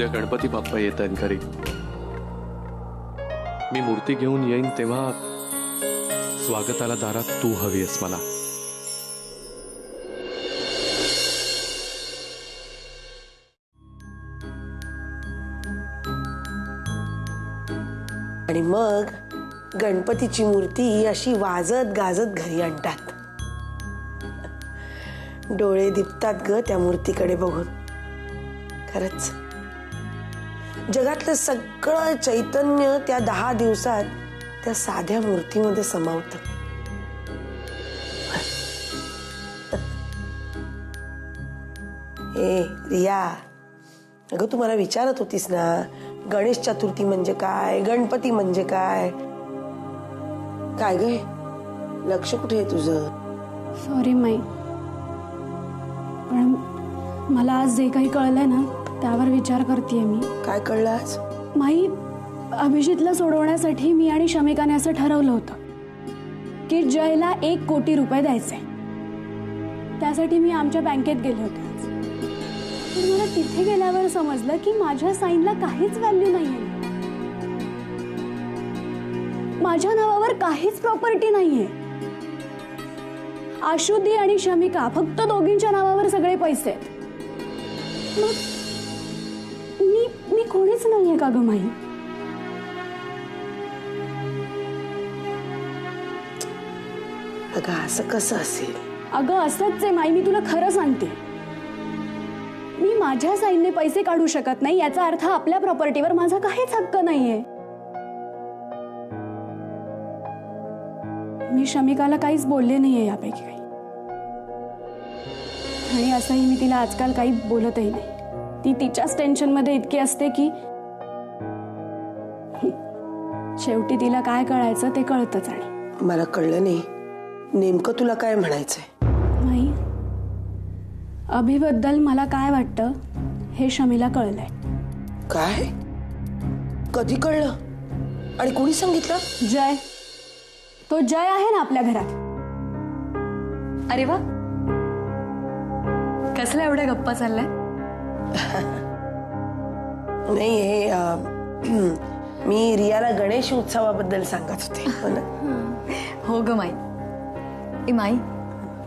उद्या गणपती बाप्पा येत आहेत घरी. मी मूर्ती घेऊन येईन तेव्हा स्वागताला दारात तू हवीस मला. आणि मग गणपतीची मूर्ती अशी वाजत गाजत घरी आणतात. डोळे दिपतात ग त्या मूर्तीकडे बघून. खरंच जगातलं सगळं चैतन्य त्या 10 दिवसात त्या साध्या मूर्तीमध्ये समावतं. ए रिया, अगं तू मला विचारत होतीस ना गणेश चतुर्थी म्हणजे काय, गणपती म्हणजे काय. काय ग लक्ष कुठे आहे तुझं? सॉरी माई, पण मला आज जे काही कळलंय ना त्यावर विचार करतेय मी. काय कळलं आज? माई, अभिजितला सोडवण्यासाठी मी आणि शमिकाने असं ठरवलं होतं की जयला 1 कोटी रुपये द्यायचे. त्यासाठी मी आमच्या बँकेत गेले होते. पण मला तिथे गेल्यावर समजलं की माझ्या साईनला काहीच व्हॅल्यू नाहीये. माझ्या नावावर काहीच प्रॉपर्टी नाहीये. आशुदी आणि शमिका फक्त दोघींच्या नावावर सगळे पैसे आहेत. मी कोणीच नाहीये का ग माई? अगं असं कसं असेल? अगं असंच आहे माई, मी तुला खरं सांगते. मी माझ्या साईनने पैसे काढू शकत नाही याचा अर्थ आपल्या प्रॉपर्टीवर माझा काहीच हक्क नाहीये. मी शमिकाला काहीच बोलले नाहीये यापैकी काही. आणि असंही मी तिला आजकाल काही बोलतही नाही. ती तिच्याच टेन्शन मध्ये इतकी असते की शेवटी तिला काय कळायचं ते कळतच. आणि मला कळलं नाही नेमकं तुला काय म्हणायचंय. नाही, अभिबद्दल मला काय वाटतं हे शमीला कळलंय. काय? कधी कळलं आणि कोणी सांगितलं? जय, तो जय आहे ना आपल्या घरात. अरे वा, कसल्या एवढ्या गप्पा चाललाय? नाही हे मी रियाला गणेश उत्सवाबद्दल सांगत होते. हो ना? हो ग माई. ए माई,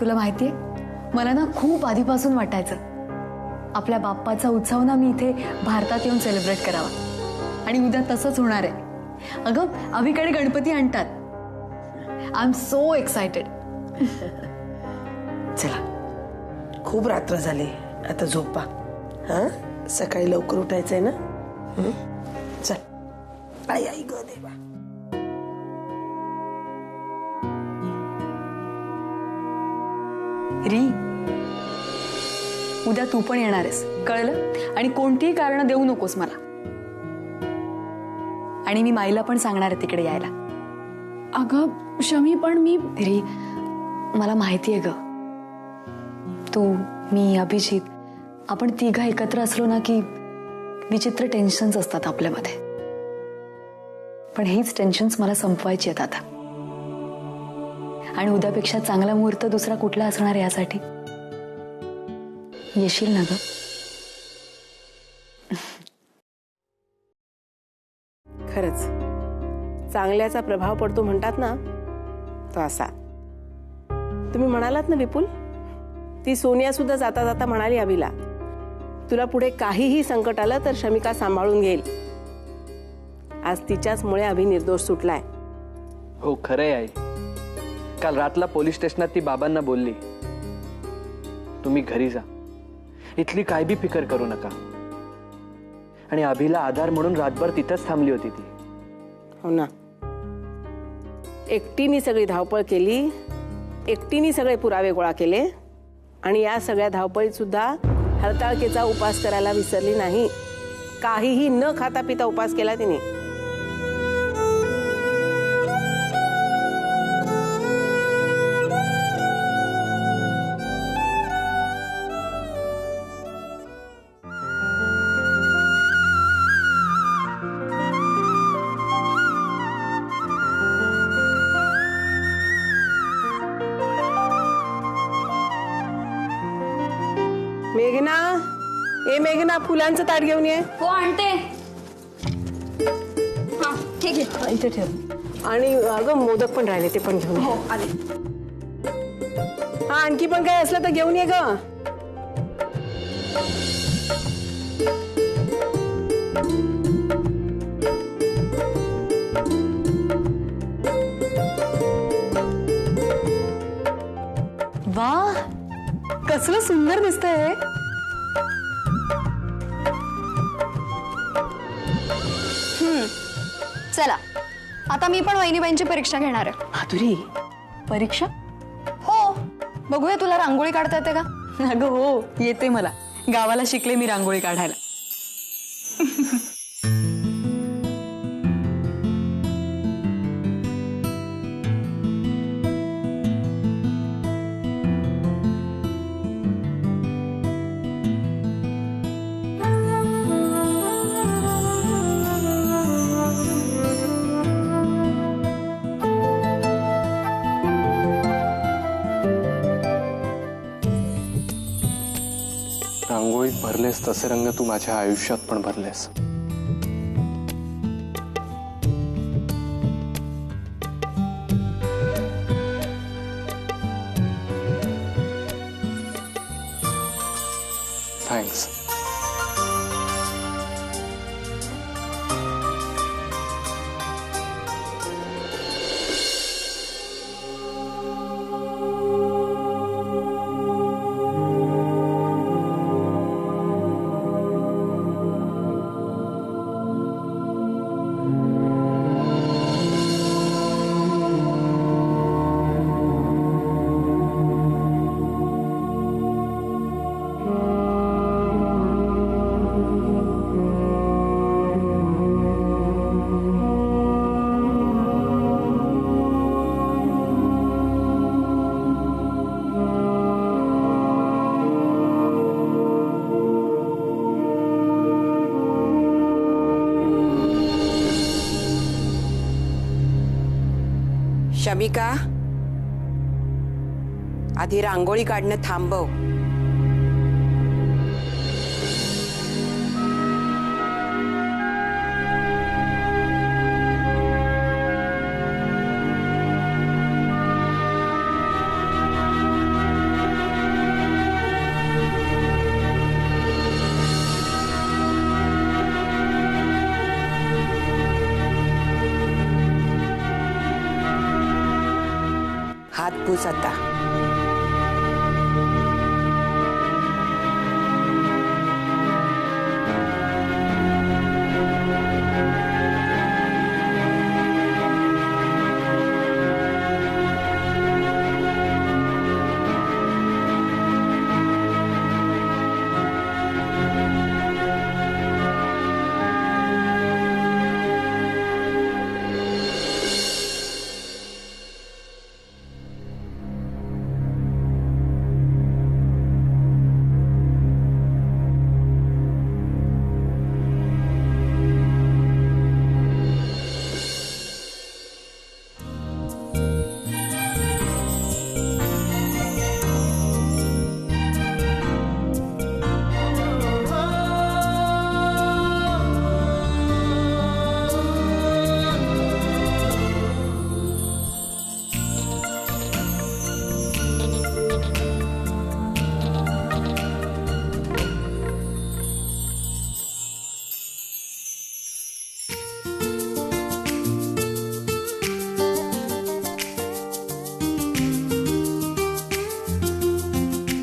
तुला माहितीये मला ना खूप आधीपासून वाटायचं आपल्या बाप्पाचा उत्सव ना मी इथे भारतात येऊन सेलिब्रेट करावा. आणि उद्या तसंच होणार आहे. अगं अभिकडे गणपती आणतात. I am so excited. चला खूप रात्र झाली, आता झोपा. हा, सकाळी लवकर उठायचंय ना. चल. आई आई ग देवा. री, उद्या तू पण येणार आहेस, कळलं? आणि कोणतीही कारण देऊ नकोस मला. आणि मी माईला पण सांगणार आहे तिकडे यायला. अगं शमी, पण मी री, मला माहिती आहे ग, तू, मी, अभिजित आपण तिघं एकत्र असलो ना की विचित्र टेन्शन्स असतात आपल्यामध्ये. पण हीच टेन्शन्स मला संपवायची आहेत आता. आणि उद्यापेक्षा चांगला मुहूर्त दुसरा कुठला असणार यासाठी? येशील ना ग? खरंच चांगल्याचा प्रभाव पडतो म्हणतात ना, तो असा. तुम्ही म्हणालात ना विपुल, ती सोनिया सुद्धा जाता जाता म्हणाली अभिला, तुला पुढे काहीही संकट आलं तर शमिका सांभाळून घेईल. आज तिच्याचमुळे अभि निर्दोष सुटलाय. हो खरंय आई. काल रातला पोलीस स्टेशनात ती बाबांना बोलली, तुम्ही घरी जा, इथली काय बी फिकर करू नका. आणि अभिला आधार म्हणून रातभर तिथंच थांबली होती ती. हो ना, एकटीने सगळी धावपळ केली, एकटीने सगळे पुरावे गोळा केले. आणि या सगळ्या धावपळीत सुद्धा हरताळकेचा उपास करायला विसरली नाही. काहीही न खाता पिता उपास केला तिने. मेघना, ए मेघना, फुलांचं ताट घेऊन ये. हो आणते. हा ठीक आहे. इथे ठेव. आणि अगं मोदक पण राहिले, ते पण घेऊन ये. हो आले. हा आणखी पण काय असलं तर घेऊन ये ग. वा, कसलं सुंदर दिसतंय. चला आता मी पण वहिनीबाईंची परीक्षा घेणार आहे. माधुरी, परीक्षा? हो, बघूया तुला रांगोळी काढता येते का? अगं हो, येते मला. गावाला शिकले मी रांगोळी काढायला. रांगोळीत भरलेस तसे रंग तू माझ्या आयुष्यात पण भरलेस. थँक्स. शमिका, आधी रांगोळी काढणं थांबव. हात पुस आता.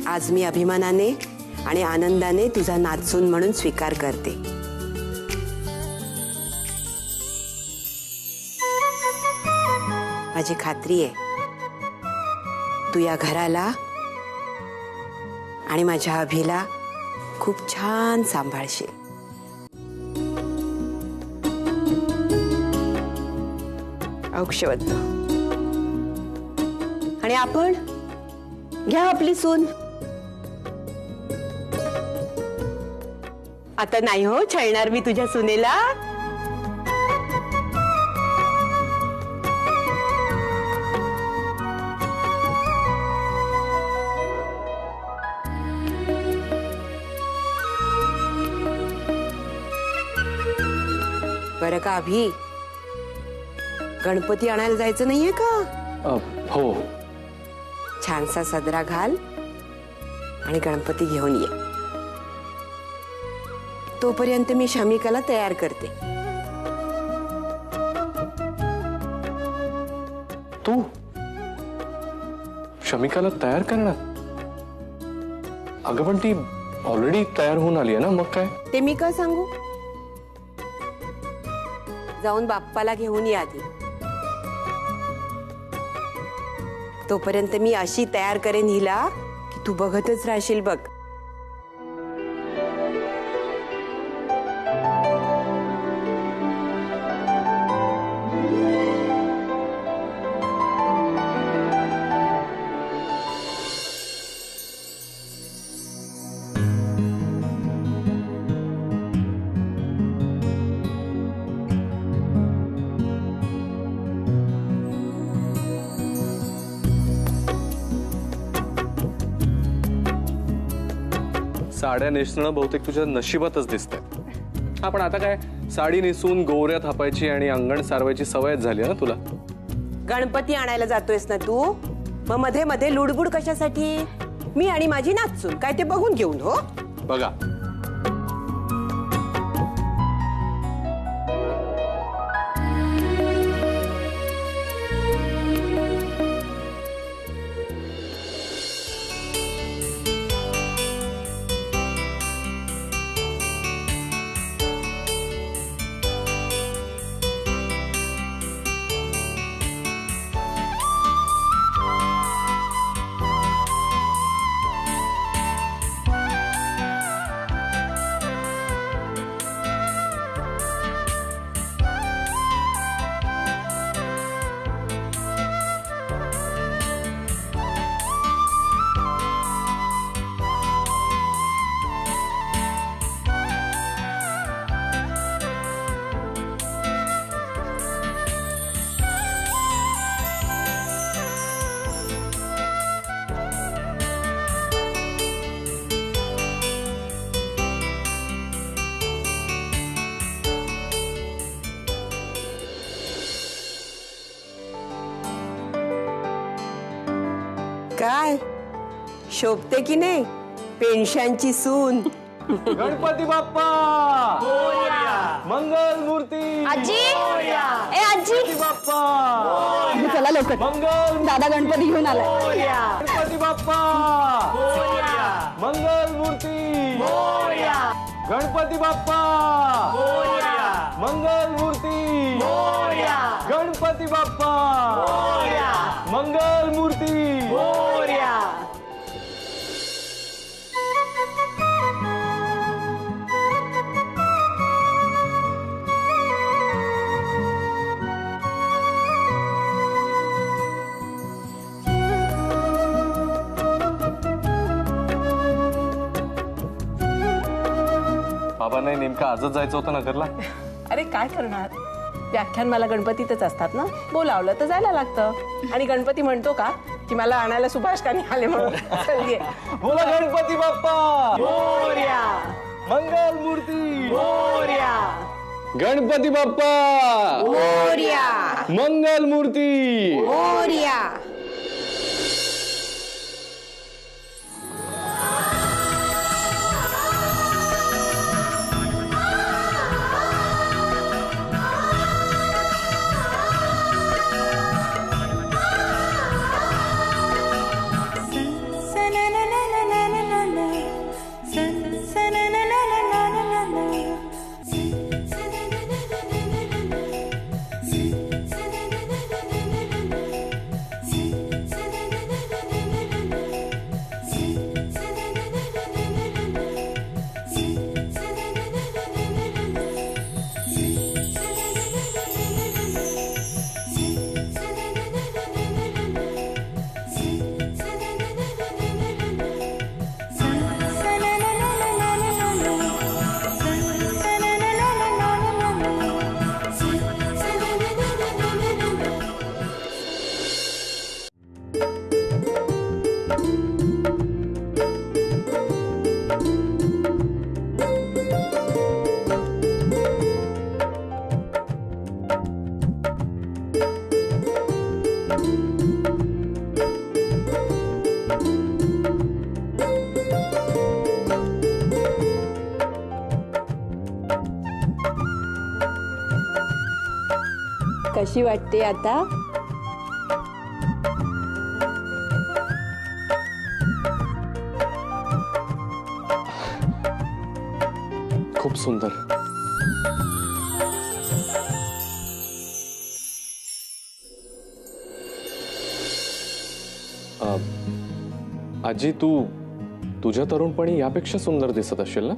आज मी अभिमानाने आणि आनंदाने तुझा नातसून म्हणून स्वीकार करते. माझी खात्री आहे तू या घराला आणि माझ्या अभिला खूप छान सांभाळशील. औक्षवत. आणि आपण घ्या आपली सून. आता नाही हो छळणार मी तुझ्या सुनेला. बरं का अभि, गणपती आणायला जायचं नाहीये का? हो. छानसा सदरा घाल आणि गणपती घेऊन ये. तोपर्यंत मी शमिकाला तयार करते. तू शमिकाला तयार करणार? अगं पण ती ऑलरेडी तयार होऊन आली आहे ना, मग काय? ते मी का सांगू? जाऊन बाप्पाला घेऊन ये आधी. तोपर्यंत मी अशी तयार करेन हिला की तू बघतच राहशील बघ. साड्या नेसणं बहुतेक तुझ्या नशिबातच दिसतंय. हा, पण आता काय, साडी नेसून गोवऱ्या थापायची आणि अंगण सारवायची सवयच झाली ना तुला. गणपती आणायला जातोयस ना तू, मग मध्ये मध्ये लुडबुड कशासाठी? मी आणि माझी नाचून काय ते बघून घेऊन. हो बघा, काय शोभते की नाही पेन्शनची सून? गणपती बाप्पा मंगल मूर्ती. आजी, ए आजी, बाप्पा चला लवकर, मंगल. दादा गणपती घेऊन आलाय. गणपती बाप्पा मंगल मूर्ती. गणपती बाप्पा मंगल मूर्ती. गणपती बाप्पा मंगल मूर्ती. बाबा नाही, नेमकं आजच जायचं होतं नगरला. अरे काय करणार, व्याख्यान मला गणपतीतच असतात ना, बोलावलं तर जायला लागतं. आणि गणपती म्हणतो का की मला आणायला सुभाष का आले म्हणून. चल ये. बोला गणपती बाप्पा मंगल मूर्ती. गणपती बाप्पा मंगल मूर्ती. कशी वाटते आता? खूप सुंदर. आजी, तू तुझ्या तरुणपणी यापेक्षा सुंदर दिसत असेल ना?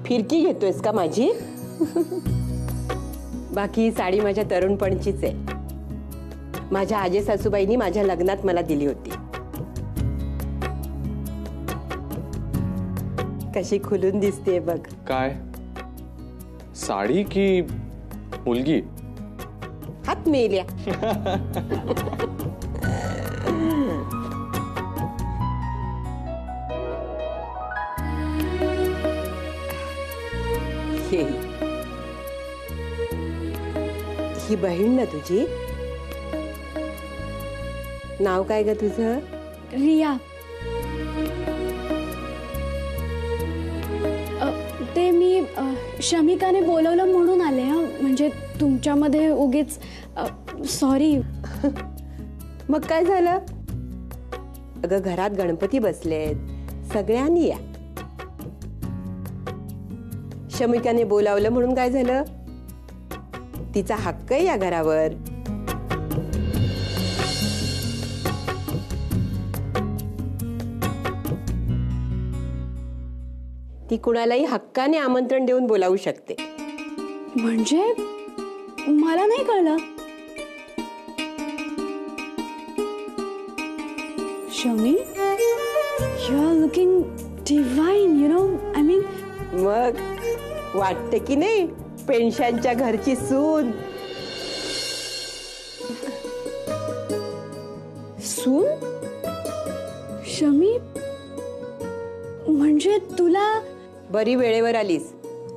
फिरकी घेतोयस का माझी? बाकी ही साडी माझ्या तरुणपणचीच आहे. माझ्या आजे सासूबाईंनी माझ्या लग्नात मला दिली होती. कशी खुलून दिसते बघ. काय साडी की मुलगी? हात मेल्या. ही बहीण ना तुझी? नाव काय ग तुझं? रिया. ते मी शमिकाने बोलवलं म्हणून आले. म्हणजे तुमच्यामध्ये उगीच सॉरी. मग काय झालं? अगं घरात गणपती बसलेत, सगळ्यांनी या. शमिकाने बोलावलं म्हणून काय झालं? तिचा हक्क आहे या घरावर. ती कुणालाही हक्काने आमंत्रण देऊन बोलावू शकते. म्हणजे मला नाही कळलं. Shami, you are looking divine, you know. I mean, मग वाटते की नाही पेन्शनच्या घरची सून? सून? शमी, म्हणजे तुला? बरी वेळेवर आलीस.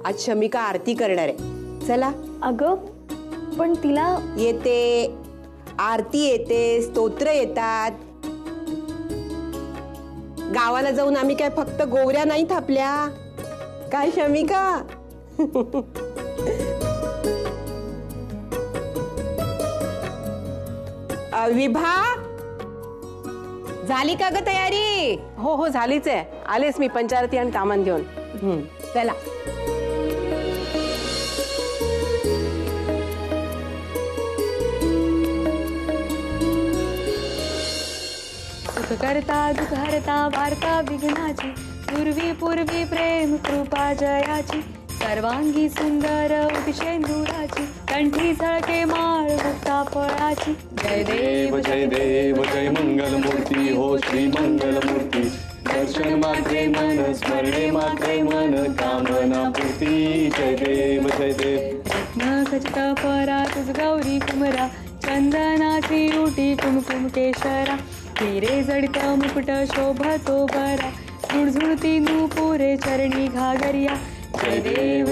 आज शमिका आरती करणार आहे. चला. अगं पण तिला येते, आरती येते, स्तोत्र येतात. गावाला जाऊन आम्ही काय फक्त गोवऱ्या नाही थापल्या काय शमिका? विभा, झाली का ग तयारी? हो हो, झालीच आहे. आलेच मी पंचारती आणि कामान घेऊन. चला. सुख करता दुःख हरता वार्ता विघ्नाची, पूर्वी पूर्वी प्रेम कृपा जयाची, सर्वांगी सुंदर उदिशेंदुराची, कंठी झळके माळ मुक्ता फळाची. जय देव जय देव जय मंगल मूर्ती हो श्री मंगल मूर्ती. दर्शन मात्रे मन, स्मरणे मात्रे मन, कामना पूर्ती. जय देव जय देव. रत्न खचित परा तुझ गौरी कुमरा, चंदनाची उटी कुमकुम केशरा, हिरे जडित मुकुट शोभतो बरा, झुळझुळती नूपुरे चरणी घागरिया. जय देव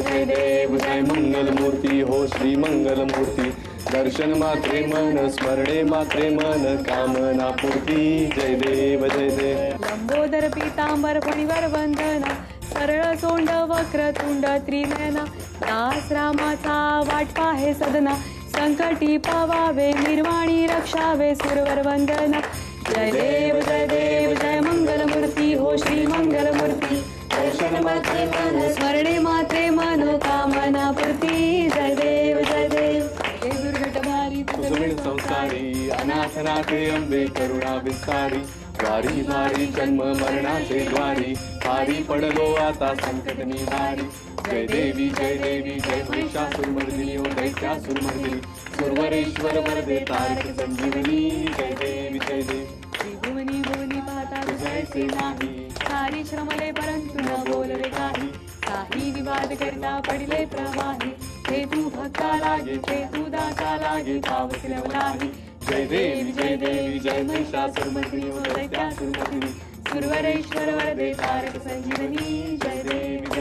जय मंगल मूर्ती हो श्री मंगल मूर्ती. दर्शन मात्रे मन, स्मरणे मात्रे मन, कामना पूर्ती. जय देव जय देव. लंबोदर पीतांबर फणीवर वंदना, सरळ सोंड वक्र तुंड त्रिनयना, दास रामाचा वाट पाहे सदना, संकटी पावावे निर्वाणी रक्षावे सुरवर वंदना. जय देव जय मंगल मूर्ती हो श्री मंगल मूर्ती. दर्शन मात्रे मन, स्मरणे मात्रे मनोकामना पूर्ती. जय देव हे दुर्घट भारी कुसुमित संसारी, अनाथनाथे अंबे करुणा विस्तारी. वारी वारी जन्म मरणाचे द्वारी, भारी पडलो आता संकट निवारी. जय देवी जय महिषासुरमर्दिनी हो दैत्यासुरमर्दिनी. सुरवरेश्वर वरदे तारक संजीवनी. जय देवी जय देव. भुवनी भुवनी पाहता तुझैसे नाही, सारी श्रमले परंतु न बोलले काही, काही विवाद करता पडिले प्रवाही, हे तू भक्ता लागे हे तू दासा लागे पावसी लवलाही. जय देवी जय महिषासुरमर्दिनी हो दैत्यासुरमर्दिनी. सुरवरेश्वर वरदे तारक संजीवनी. जय देव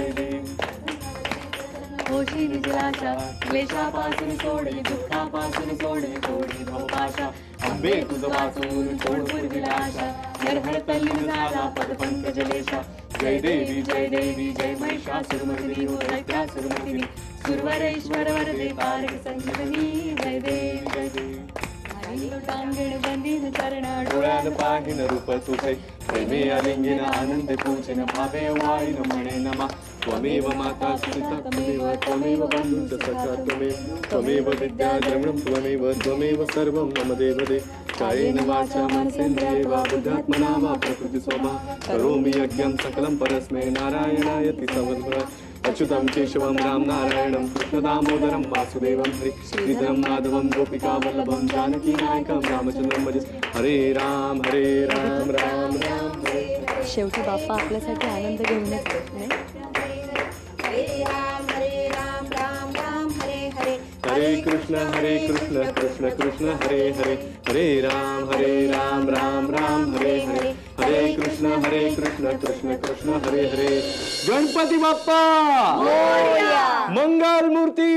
होशी निजलाशा, क्लेशापासून सोडली दुःखापासून सोडली थोडी भवपाशा. अंबे तुझ वाचून सोड पूर्विलाशा, नरहर तल्लीन झाला पद पंकजलेशा. जय देवी जय महिषासुरमर्दिनी हो दैत्यासुरमर्दिनी. गुरुवरेश्वर वरदे तारक संजीवनी जय देव जय देव लोटांगण बंदीन चरणा डोळ्यान पाहिन रूप तुझे प्रेमे आलिंगिन आनंदे पूजन भावे वाईन म्हणे नमा त्वमेव माता सुता त्वमेव बंधुश्च सखा त्वमेव विद्या द्रविणं त्वमेव सर्वं मम देव दे कायेन वाचा मनसेन्द्रिये वा बुद्ध्यात्मना वा प्रकृति स्वभा करोमि यज्ञं सकलं परस्मै नारायणायति समर्पय अच्युतं केशवं राम नारायणं कृष्ण दामोदरं वासुदेवं हरि श्रीधरं माधवं गोपिका वल्लभं जानकी नायकं रामचंद्रं भजे हरे राम राम राम हरे शेवटी बाप्पा आपल्यासाठी आनंद घेऊनच येत नाही. हरे कृष्ण कृष्ण कृष्ण हरे हरे हरे राम राम हरे हरे हरे कृष्ण कृष्ण कृष्ण हरे हरे. गणपती बाप्पा मंगल मूर्ती